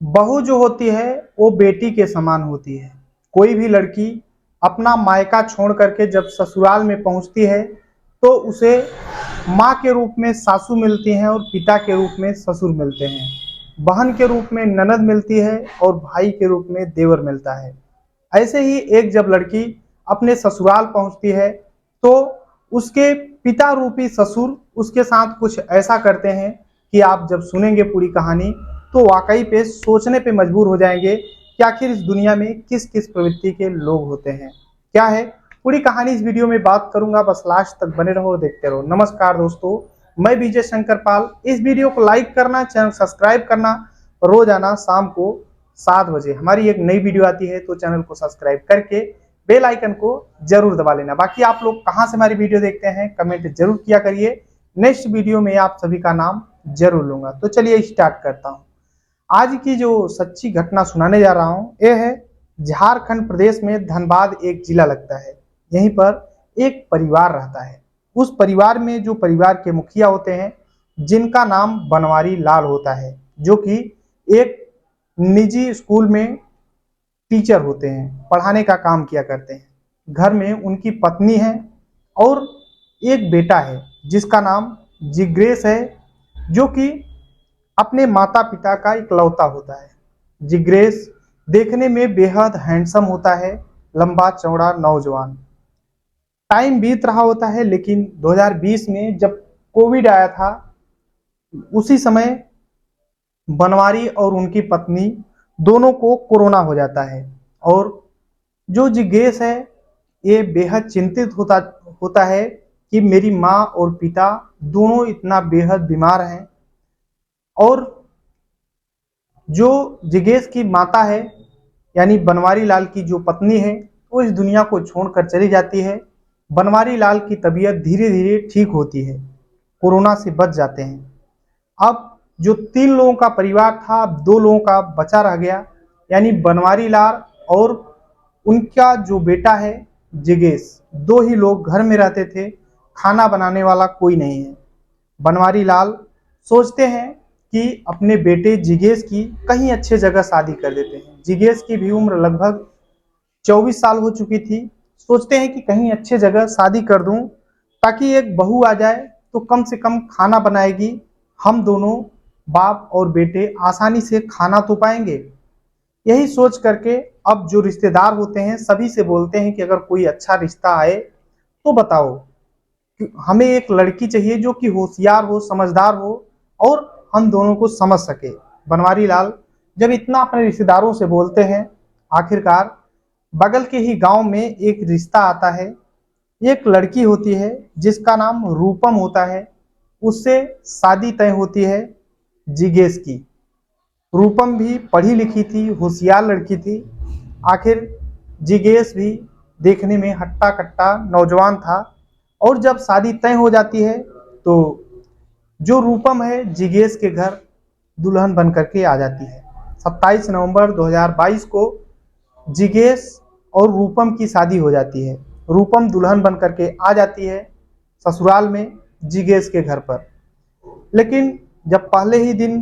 बहू जो होती है वो बेटी के समान होती है। कोई भी लड़की अपना मायका छोड़ करके जब ससुराल में पहुंचती है तो उसे माँ के रूप में सासू मिलती हैं और पिता के रूप में ससुर मिलते हैं। बहन के रूप में ननद मिलती है और भाई के रूप में देवर मिलता है। ऐसे ही एक जब लड़की अपने ससुराल पहुंचती है तो उसके पिता रूपी ससुर उसके साथ कुछ ऐसा करते हैं कि आप जब सुनेंगे पूरी कहानी तो वाकई पे सोचने पे मजबूर हो जाएंगे कि आखिर इस दुनिया में किस किस प्रवृत्ति के लोग होते हैं। क्या है पूरी कहानी इस वीडियो में बात करूंगा, बस लास्ट तक बने रहो और देखते रहो। नमस्कार दोस्तों, मैं विजय शंकर पाल। इस वीडियो को लाइक करना, चैनल सब्सक्राइब करना। रोजाना शाम को 7 बजे हमारी एक नई वीडियो आती है तो चैनल को सब्सक्राइब करके बेल आइकन को जरूर दबा लेना। बाकी आप लोग कहां से हमारी वीडियो देखते हैं कमेंट जरूर किया करिए। नेक्स्ट वीडियो में आप सभी का नाम जरूर लूंगा। तो चलिए स्टार्ट करता हूं। आज की जो सच्ची घटना सुनाने जा रहा हूं यह है झारखंड प्रदेश में धनबाद एक जिला लगता है। यहीं पर एक परिवार रहता है। उस परिवार में जो परिवार के मुखिया होते हैं जिनका नाम बनवारी लाल होता है, जो कि एक निजी स्कूल में टीचर होते हैं, पढ़ाने का काम किया करते हैं। घर में उनकी पत्नी है और एक बेटा है जिसका नाम जिग्रेश है, जो कि अपने माता पिता का इकलौता होता है। जिग्रेश देखने में बेहद हैंडसम होता है, लंबा चौड़ा नौजवान। टाइम बीत रहा होता है लेकिन 2020 में जब कोविड आया था उसी समय बनवारी और उनकी पत्नी दोनों को कोरोना हो जाता है। और जो जिज्ञेस है ये बेहद चिंतित होता है कि मेरी माँ और पिता दोनों इतना बेहद बीमार हैं। और जो जिज्ञेस की माता है यानी बनवारी लाल की जो पत्नी है वो इस दुनिया को छोड़कर चली जाती है। बनवारी लाल की तबीयत धीरे धीरे ठीक होती है, कोरोना से बच जाते हैं। अब जो 3 लोगों का परिवार था अब 2 लोगों का बचा रह गया, यानी बनवारी लाल और उनका जो बेटा है जिगेश। 2 ही लोग घर में रहते थे, खाना बनाने वाला कोई नहीं है। बनवारी लाल सोचते हैं कि अपने बेटे जिगेश की कहीं अच्छे जगह शादी कर देते हैं। जिगेश की भी उम्र लगभग 24 साल हो चुकी थी। सोचते हैं कि कहीं अच्छे जगह शादी कर दूं ताकि एक बहू आ जाए तो कम से कम खाना बनाएगी, हम दोनों बाप और बेटे आसानी से खाना तो पाएंगे। यही सोच करके अब जो रिश्तेदार होते हैं सभी से बोलते हैं कि अगर कोई अच्छा रिश्ता आए तो बताओ, हमें एक लड़की चाहिए जो कि होशियार हो, समझदार हो और हम दोनों को समझ सके। बनवारी लाल जब इतना अपने रिश्तेदारों से बोलते हैं, आखिरकार बगल के ही गांव में एक रिश्ता आता है। एक लड़की होती है जिसका नाम रूपम होता है, उससे शादी तय होती है जिगेश की। रूपम भी पढ़ी लिखी थी, होशियार लड़की थी। आखिर जिगेश भी देखने में हट्टा कट्टा नौजवान था। और जब शादी तय हो जाती है तो जो रूपम है जिगेश के घर दुल्हन बन करके आ जाती है। 27 नवंबर 2022 को जिगेश और रूपम की शादी हो जाती है। रूपम दुल्हन बन करके आ जाती है ससुराल में जिगेश के घर पर। लेकिन जब पहले ही दिन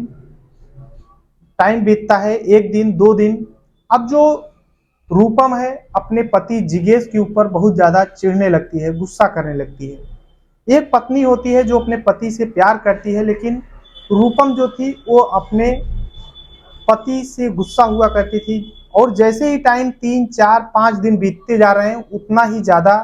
टाइम बीतता है, 1 दिन 2 दिन, अब जो रूपम है अपने पति जिगेश के ऊपर बहुत ज्यादा चिढ़ने लगती है, गुस्सा करने लगती है। एक पत्नी होती है जो अपने पति से प्यार करती है, लेकिन रूपम जो थी वो अपने पति से गुस्सा हुआ करती थी। और जैसे ही टाइम 3 4 5 दिन बीतते जा रहे हैं उतना ही ज्यादा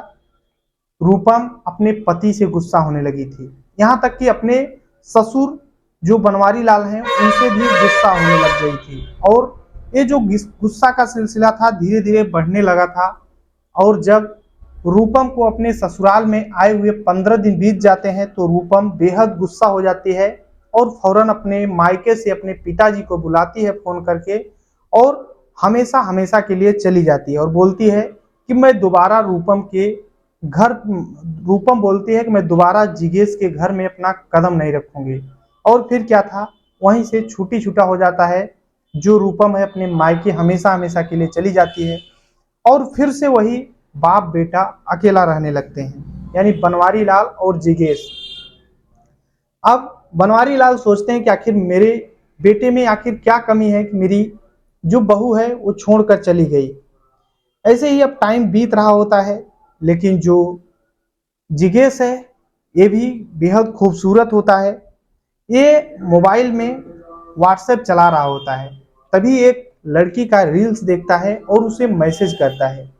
रूपम अपने पति से गुस्सा होने लगी थी। यहाँ तक कि अपने ससुर जो बनवारी लाल हैं उनसे भी गुस्सा होने लग गई थी। और ये जो गुस्सा का सिलसिला था धीरे धीरे बढ़ने लगा था। और जब रूपम को अपने ससुराल में आए हुए 15 दिन बीत जाते हैं तो रूपम बेहद गुस्सा हो जाती है और फौरन अपने मायके से अपने पिताजी को बुलाती है फोन करके और हमेशा हमेशा के लिए चली जाती है। और बोलती है कि मैं दोबारा रूपम बोलती है कि मैं दोबारा जिगेश के घर में अपना कदम नहीं रखूंगी। और फिर क्या था, वहीं से छूटी छूटा हो जाता है। जो रूपम है अपने मायके हमेशा हमेशा के लिए चली जाती है और फिर से वही बाप बेटा अकेला रहने लगते हैं, यानी बनवारी लाल और जिगेश। अब बनवारी लाल सोचते हैं कि आखिर मेरे बेटे में आखिर क्या कमी है कि मेरी जो बहू है वो छोड़कर चली गई। ऐसे ही अब टाइम बीत रहा होता है, लेकिन जो जिगेश है ये भी बेहद खूबसूरत होता है। ये मोबाइल में व्हाट्सएप चला रहा होता है, तभी एक लड़की का रील्स देखता है और उसे मैसेज करता है।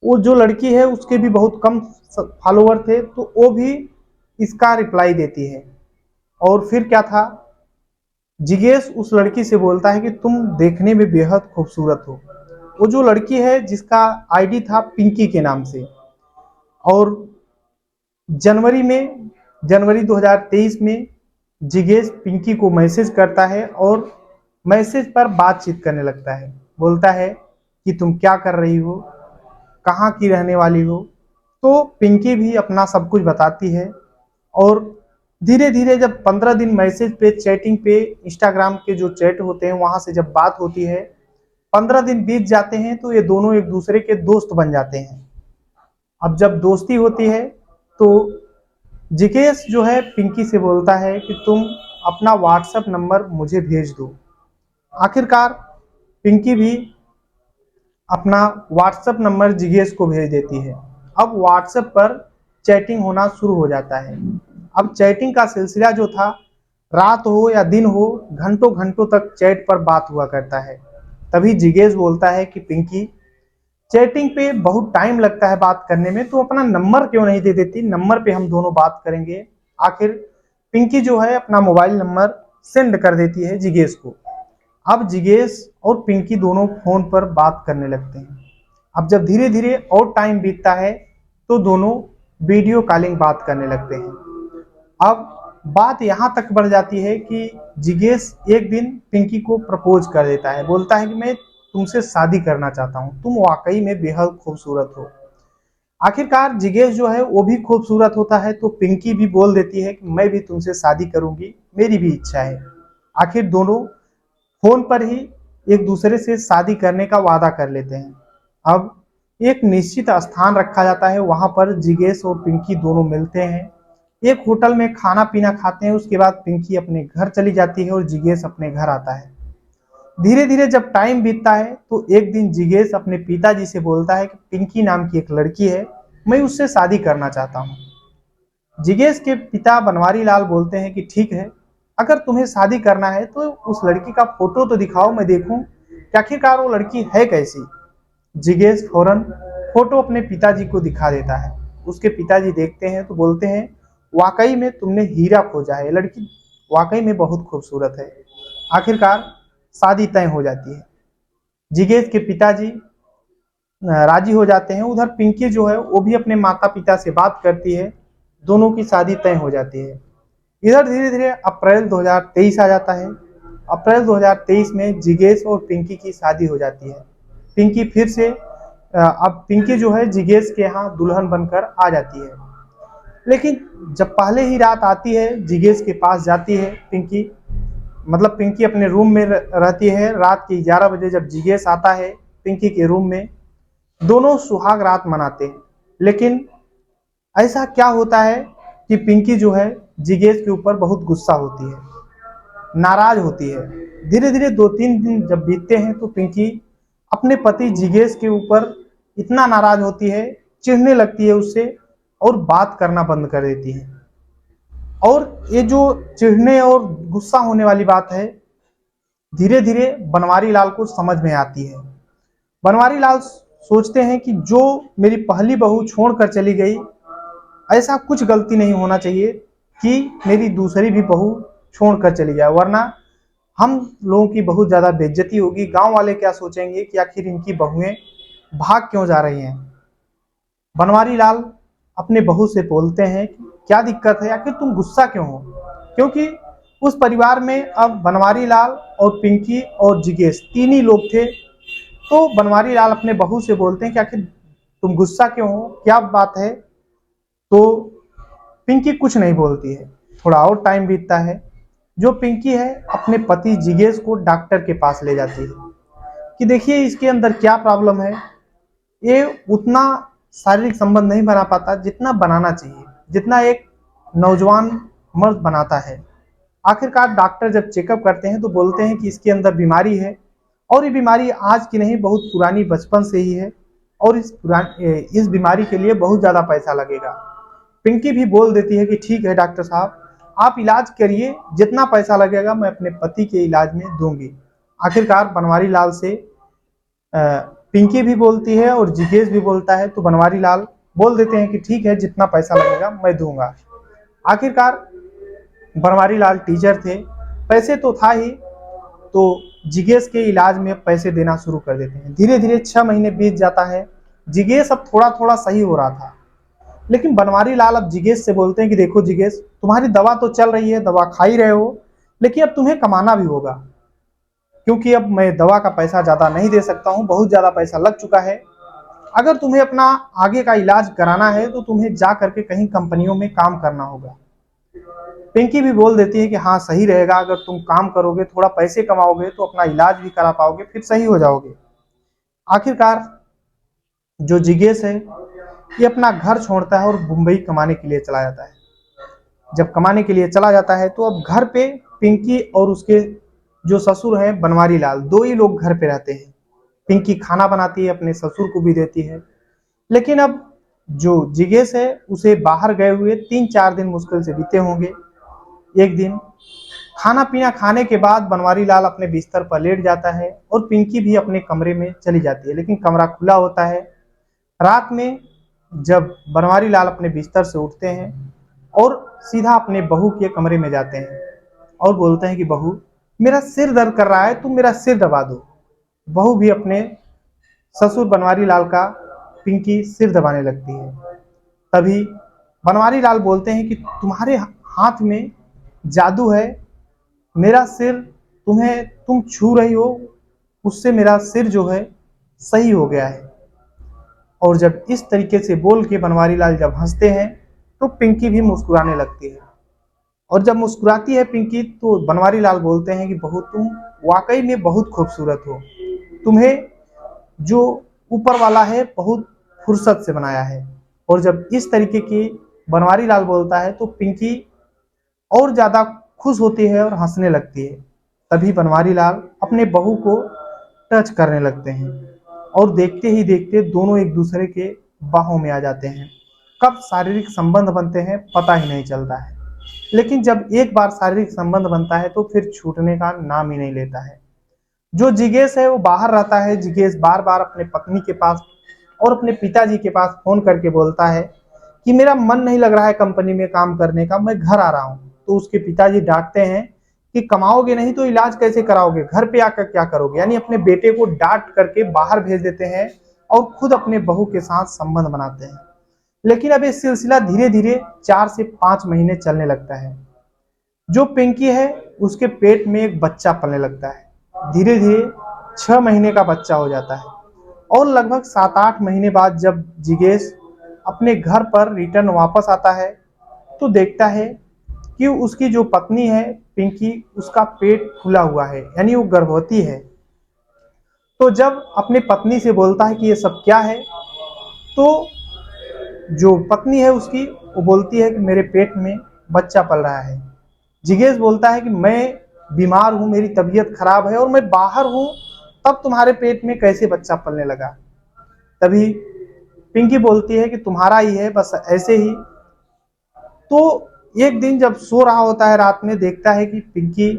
वो जो लड़की है उसके भी बहुत कम फॉलोवर थे, तो वो भी इसका रिप्लाई देती है। और फिर क्या था, जिगेश उस लड़की से बोलता है कि तुम देखने में बेहद खूबसूरत हो। वो जो लड़की है जिसका आईडी था पिंकी के नाम से। और जनवरी 2023 में जिगेश पिंकी को मैसेज करता है और मैसेज पर बातचीत करने लगता है। बोलता है कि तुम क्या कर रही हो, कहाँ की रहने वाली हो। तो पिंकी भी अपना सब कुछ बताती है। और धीरे धीरे जब 15 दिन मैसेज पे, चैटिंग पे, इंस्टाग्राम के जो चैट होते हैं वहां से जब बात होती है, 15 दिन बीत जाते हैं तो ये दोनों एक दूसरे के दोस्त बन जाते हैं। अब जब दोस्ती होती है तो जिकेश जो है पिंकी से बोलता है कि तुम अपना व्हाट्सएप नंबर मुझे भेज दो। आखिरकार पिंकी भी अपना व्हाट्सएप नंबर जिगेश को भेज देती है। अब व्हाट्सएप पर चैटिंग होना शुरू हो जाता है। अब चैटिंग का सिलसिला जो था, रात हो या दिन हो, घंटों घंटों तक चैट पर बात हुआ करता है। तभी जिगेश बोलता है कि पिंकी, चैटिंग पे बहुत टाइम लगता है बात करने में, तो अपना नंबर क्यों नहीं दे देती, नंबर पे हम दोनों बात करेंगे। आखिर पिंकी जो है अपना मोबाइल नंबर सेंड कर देती है जिगेश को। अब जिगेश और पिंकी दोनों फोन पर बात करने लगते हैं। अब जब धीरे धीरे और टाइम बीतता है तो दोनों वीडियो कॉलिंग बात करने लगते हैं। अब बात यहाँ तक बढ़ जाती है कि जिगेश एक दिन पिंकी को प्रपोज कर देता है। बोलता है कि मैं तुमसे शादी करना चाहता हूँ, तुम वाकई में बेहद खूबसूरत हो। आखिरकार जिगेश जो है वो भी खूबसूरत होता है, तो पिंकी भी बोल देती है कि मैं भी तुमसे शादी करूंगी, मेरी भी इच्छा है। आखिर दोनों फोन पर ही एक दूसरे से शादी करने का वादा कर लेते हैं। अब एक निश्चित स्थान रखा जाता है, वहां पर जिगेश और पिंकी दोनों मिलते हैं। एक होटल में खाना पीना खाते हैं, उसके बाद पिंकी अपने घर चली जाती है और जिगेश अपने घर आता है। धीरे धीरे जब टाइम बीतता है तो एक दिन जिगेश अपने पिताजी से बोलता है कि पिंकी नाम की एक लड़की है, मैं उससे शादी करना चाहता हूँ। जिगेश के पिता बनवारी लाल बोलते हैं कि ठीक है, अगर तुम्हें शादी करना है तो उस लड़की का फोटो तो दिखाओ, मैं देखूं कि आखिरकार वो लड़की है कैसी। जिगेश फौरन फोटो अपने पिताजी को दिखा देता है। उसके पिताजी देखते हैं तो बोलते हैं, वाकई में तुमने हीरा खोजा है, लड़की वाकई में बहुत खूबसूरत है। आखिरकार शादी तय हो जाती है। जिगेश के पिताजी राजी हो जाते हैं। उधर पिंकी जो है वो भी अपने माता पिता से बात करती है, दोनों की शादी तय हो जाती है। इधर धीरे धीरे अप्रैल 2023 आ जाता है। अप्रैल 2023 में जिगेश और पिंकी की शादी हो जाती है। पिंकी फिर से अब पिंकी जो है जिगेश के यहाँ दुल्हन बनकर आ जाती है। लेकिन जब पहले ही रात आती है, जिगेश के पास जाती है पिंकी, मतलब पिंकी अपने रूम में रहती है। रात के 11 बजे जब जिगेश आता है पिंकी के रूम में, दोनों सुहाग रात मनाते हैं। लेकिन ऐसा क्या होता है कि पिंकी जो है जिगेश के ऊपर बहुत गुस्सा होती है, नाराज होती है। धीरे धीरे 2-3 दिन जब बीतते हैं तो पिंकी अपने पति जिगेश के ऊपर इतना नाराज होती है, चिढ़ने लगती है उससे और बात करना बंद कर देती है। और ये जो चिढ़ने और गुस्सा होने वाली बात है, धीरे धीरे बनवारी लाल को समझ में आती है। बनवारी लाल सोचते हैं कि जो मेरी पहली बहू छोड़कर चली गई, ऐसा कुछ गलती नहीं होना चाहिए कि मेरी दूसरी भी बहू छोड़कर चली जाए, वरना हम लोगों की बहुत ज़्यादा बेइज्जती होगी। गांव वाले क्या सोचेंगे कि आखिर इनकी बहुएं भाग क्यों जा रही हैं। बनवारी लाल अपने बहू से बोलते हैं कि क्या दिक्कत है, आखिर तुम गुस्सा क्यों हो। क्योंकि उस परिवार में अब बनवारी लाल और पिंकी और जिगेश तीन ही लोग थे। तो बनवारी लाल अपने बहू से बोलते हैं कि आखिर तुम गुस्सा क्यों हो, क्या बात है। तो पिंकी कुछ नहीं बोलती है। थोड़ा और टाइम बीतता है। जो पिंकी है अपने पति जिगेश को डॉक्टर के पास ले जाती है कि देखिए इसके अंदर क्या प्रॉब्लम है। ये उतना शारीरिक संबंध नहीं बना पाता जितना बनाना चाहिए, जितना एक नौजवान मर्द बनाता है। आखिरकार डॉक्टर जब चेकअप करते हैं तो बोलते हैं कि इसके अंदर बीमारी है, और ये बीमारी आज की नहीं, बहुत पुरानी, बचपन से ही है, और इस बीमारी के लिए बहुत ज़्यादा पैसा लगेगा। पिंकी भी बोल देती है कि ठीक है डॉक्टर साहब, आप इलाज करिए, जितना पैसा लगेगा मैं अपने पति के इलाज में दूंगी। आखिरकार बनवारी लाल से पिंकी भी बोलती है और जिगेश भी बोलता है, तो बनवारी लाल बोल देते हैं कि ठीक है, जितना पैसा लगेगा मैं दूंगा। आखिरकार बनवारी लाल टीचर थे, पैसे तो था ही, तो जिगेश के इलाज में पैसे देना शुरू कर देते हैं। धीरे धीरे 6 महीने बीत जाता है। जिगेश अब थोड़ा थोड़ा सही हो रहा था, लेकिन बनवारी लाल अब जिगेश से बोलते हैं कि देखो जिगेश, तुम्हारी दवा तो चल रही है, दवा खा ही रहे हो, लेकिन अब तुम्हें कमाना भी होगा, क्योंकि अब मैं दवा का पैसा ज़्यादा नहीं दे सकता हूँ, बहुत ज़्यादा पैसा लग चुका है। अगर तुम्हें अपना आगे का इलाज कराना है तो तुम्हें जा करके कहीं कंपनियों में काम करना होगा। पिंकी भी बोल देती है कि हाँ सही रहेगा, अगर तुम काम करोगे, थोड़ा पैसे कमाओगे तो अपना इलाज भी करा पाओगे, फिर सही हो जाओगे। आखिरकार जो जिगेश है ये अपना घर छोड़ता है और मुंबई कमाने के लिए चला जाता है। जब कमाने के लिए चला जाता है तो अब घर पे पिंकी और उसके जो ससुर हैं बनवारी लाल, दो ही लोग घर पे रहते हैं। पिंकी खाना बनाती है, अपने ससुर को भी देती है, लेकिन अब जो जिगेश है उसे बाहर गए हुए 3-4 दिन मुश्किल से बीते होंगे। एक दिन खाना पीना खाने के बाद बनवारी लाल अपने बिस्तर पर लेट जाता है और पिंकी भी अपने कमरे में चली जाती है, लेकिन कमरा खुला होता है। रात में जब बनवारी लाल अपने बिस्तर से उठते हैं और सीधा अपने बहू के कमरे में जाते हैं और बोलते हैं कि बहू, मेरा सिर दर्द कर रहा है, तुम मेरा सिर दबा दो। बहू भी अपने ससुर बनवारी लाल का पिंकी सिर दबाने लगती है। तभी बनवारी लाल बोलते हैं कि तुम्हारे हाथ में जादू है, मेरा सिर तुम छू रही हो, उससे मेरा सिर जो है सही हो गया है। और जब इस तरीके से बोल के बनवारी लाल जब हंसते हैं तो पिंकी भी मुस्कुराने लगती है, और जब मुस्कुराती है पिंकी तो बनवारी लाल बोलते हैं कि बहू, तुम वाकई में बहुत खूबसूरत हो, तुम्हें जो ऊपर वाला है बहुत फुर्सत से बनाया है। और जब इस तरीके की बनवारी लाल बोलता है तो पिंकी और ज्यादा खुश होती है और हंसने लगती है। तभी बनवारी लाल अपने बहू को टच करने लगते हैं और देखते ही देखते दोनों एक दूसरे के बाहों में आ जाते हैं। कब शारीरिक संबंध बनते हैं पता ही नहीं चलता है, लेकिन जब एक बार शारीरिक संबंध बनता है तो फिर छूटने का नाम ही नहीं लेता है। जो जिगेश है वो बाहर रहता है। जिगेश बार बार अपने पत्नी के पास और अपने पिताजी के पास फोन करके बोलता है कि मेरा मन नहीं लग रहा है कंपनी में काम करने का, मैं घर आ रहा हूँ। तो उसके पिताजी डांटते हैं कि कमाओगे नहीं तो इलाज कैसे कराओगे, घर पे आकर क्या करोगे। यानी अपने बेटे को डांट करके बाहर भेज देते हैं और खुद अपने बहू के साथ संबंध बनाते हैं। लेकिन अब ये सिलसिला धीरे धीरे 4 से 5 महीने चलने लगता है। जो पिंकी है उसके पेट में एक बच्चा पलने लगता है। धीरे धीरे 6 महीने का बच्चा हो जाता है, और लगभग 7-8 महीने बाद जब जिगेश अपने घर पर रिटर्न वापस आता है तो देखता है कि उसकी जो पत्नी है पिंकी, उसका पेट फूला हुआ है, यानी वो गर्भवती है। तो जब अपने पत्नी से बोलता है कि ये सब क्या है, तो जो पत्नी है उसकी, वो बोलती है कि मेरे पेट में बच्चा पल रहा है। जिगेश बोलता है कि मैं बीमार हूँ, मेरी तबीयत खराब है और मैं बाहर हूँ, तब तुम्हारे पेट में कैसे बच्चा पलने लगा। तभी पिंकी बोलती है कि तुम्हारा ही है, बस ऐसे ही। तो एक दिन जब सो रहा होता है रात में, देखता है कि पिंकी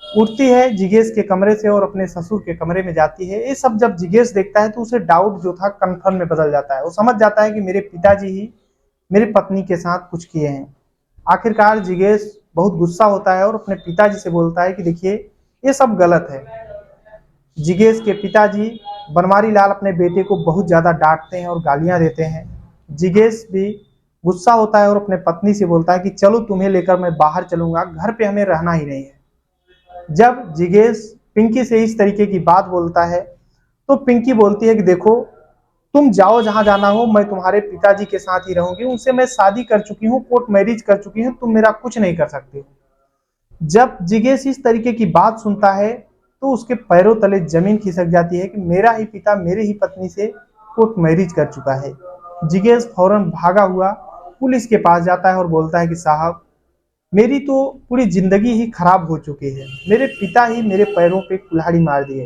उठती है जिगेश के कमरे से और अपने ससुर के कमरे में जाती है। ये सब जब जिगेश देखता है तो उसे डाउट जो था कंफर्म में बदल जाता है। वो समझ जाता है कि मेरे पिताजी ही मेरी पत्नी के साथ कुछ किए हैं। आखिरकार जिगेश बहुत गुस्सा होता है और अपने पिताजी से बोलता है कि देखिए ये सब गलत है। जिगेश के पिताजी बनवारी लाल अपने बेटे को बहुत ज़्यादा डांटते हैं और गालियां देते हैं। जिगेश भी गुस्सा होता है और अपने पत्नी से बोलता है कि चलो तुम्हें लेकर मैं बाहर चलूंगा, घर पे हमें रहना ही नहीं है। जब जिगेश पिंकी से इस तरीके की बात बोलता है तो पिंकी बोलती है कि देखो, तुम जाओ जहां जाना हो, मैं तुम्हारे पिताजी के साथ ही रहूंगी, उनसे मैं शादी कर चुकी हूँ, कोर्ट मैरिज कर चुकी हूँ, तुम मेरा कुछ नहीं कर सकते। जब जिगेश इस तरीके की बात सुनता है तो उसके पैरों तले जमीन खिसक जाती है कि मेरा ही पिता मेरे ही पत्नी से कोर्ट मैरिज कर चुका है। जिगेश फौरन भागा हुआ पुलिस के पास जाता है और बोलता है कि साहब, मेरी तो पूरी जिंदगी ही खराब हो चुकी है। मेरे पिता ही मेरे पैरों पे कुल्हाड़ी मार दिए।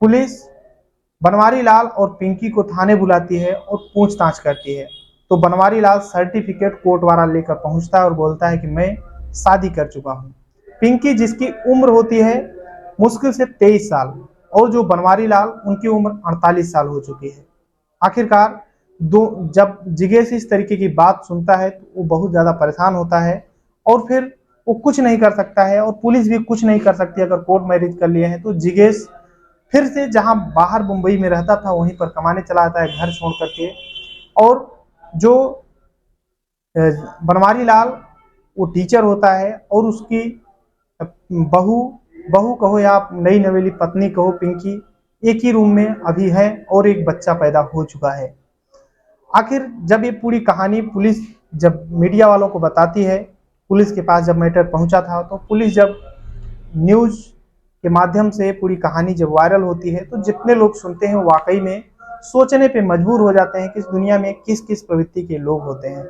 पुलिस बनवारी लाल और पिंकी को थाने बुलाती है और पूछताछ करती है। तो बनवारी लाल सर्टिफिकेट कोर्ट वाला लेकर पहुंचता है और बोलता है कि मैं शादी कर चुका हूं। पिंकी जिसकी उम्र होती है मुश्किल से 23 साल, और जो बनवारी लाल उनकी उम्र 48 साल हो चुकी है। आखिरकार दो जब जिगेश इस तरीके की बात सुनता है तो वो बहुत ज्यादा परेशान होता है, और फिर वो कुछ नहीं कर सकता है और पुलिस भी कुछ नहीं कर सकती। अगर कोर्ट मैरिज कर लिए हैं तो जिगेश फिर से जहां बाहर मुंबई में रहता था वहीं पर कमाने चला आता है घर छोड़ करके। और जो बनवारी लाल वो टीचर होता है, और उसकी बहू बहू कहो या आप नई नवेली पत्नी कहो पिंकी, एक ही रूम में अभी है और एक बच्चा पैदा हो चुका है। आखिर जब ये पूरी कहानी पुलिस जब मीडिया वालों को बताती है, पुलिस के पास जब मैटर पहुंचा था, तो पुलिस जब न्यूज के माध्यम से पूरी कहानी जब वायरल होती है तो जितने लोग सुनते हैं वाकई में सोचने पे मजबूर हो जाते हैं कि इस दुनिया में किस किस प्रवृत्ति के लोग होते हैं।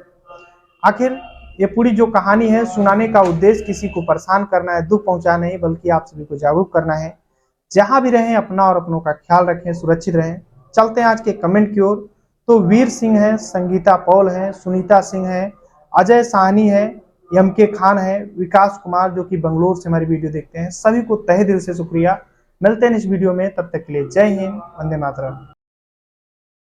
आखिर ये पूरी जो कहानी है सुनाने का उद्देश्य किसी को परेशान करना है, दुख पहुंचाना नहीं, बल्कि आप सभी को जागरूक करना है। जहां भी रहें अपना और अपनों का ख्याल रखें, सुरक्षित रहें। चलते हैं आज के कमेंट की ओर। तो वीर सिंह है, संगीता पॉल है, सुनीता सिंह है, अजय साहनी है, एम के खान है, विकास कुमार जो कि बंगलोर से हमारी वीडियो देखते हैं, सभी को तहे दिल से शुक्रिया। मिलते हैं इस वीडियो में, तब तक के लिए जय हिंद, वंदे मातरम।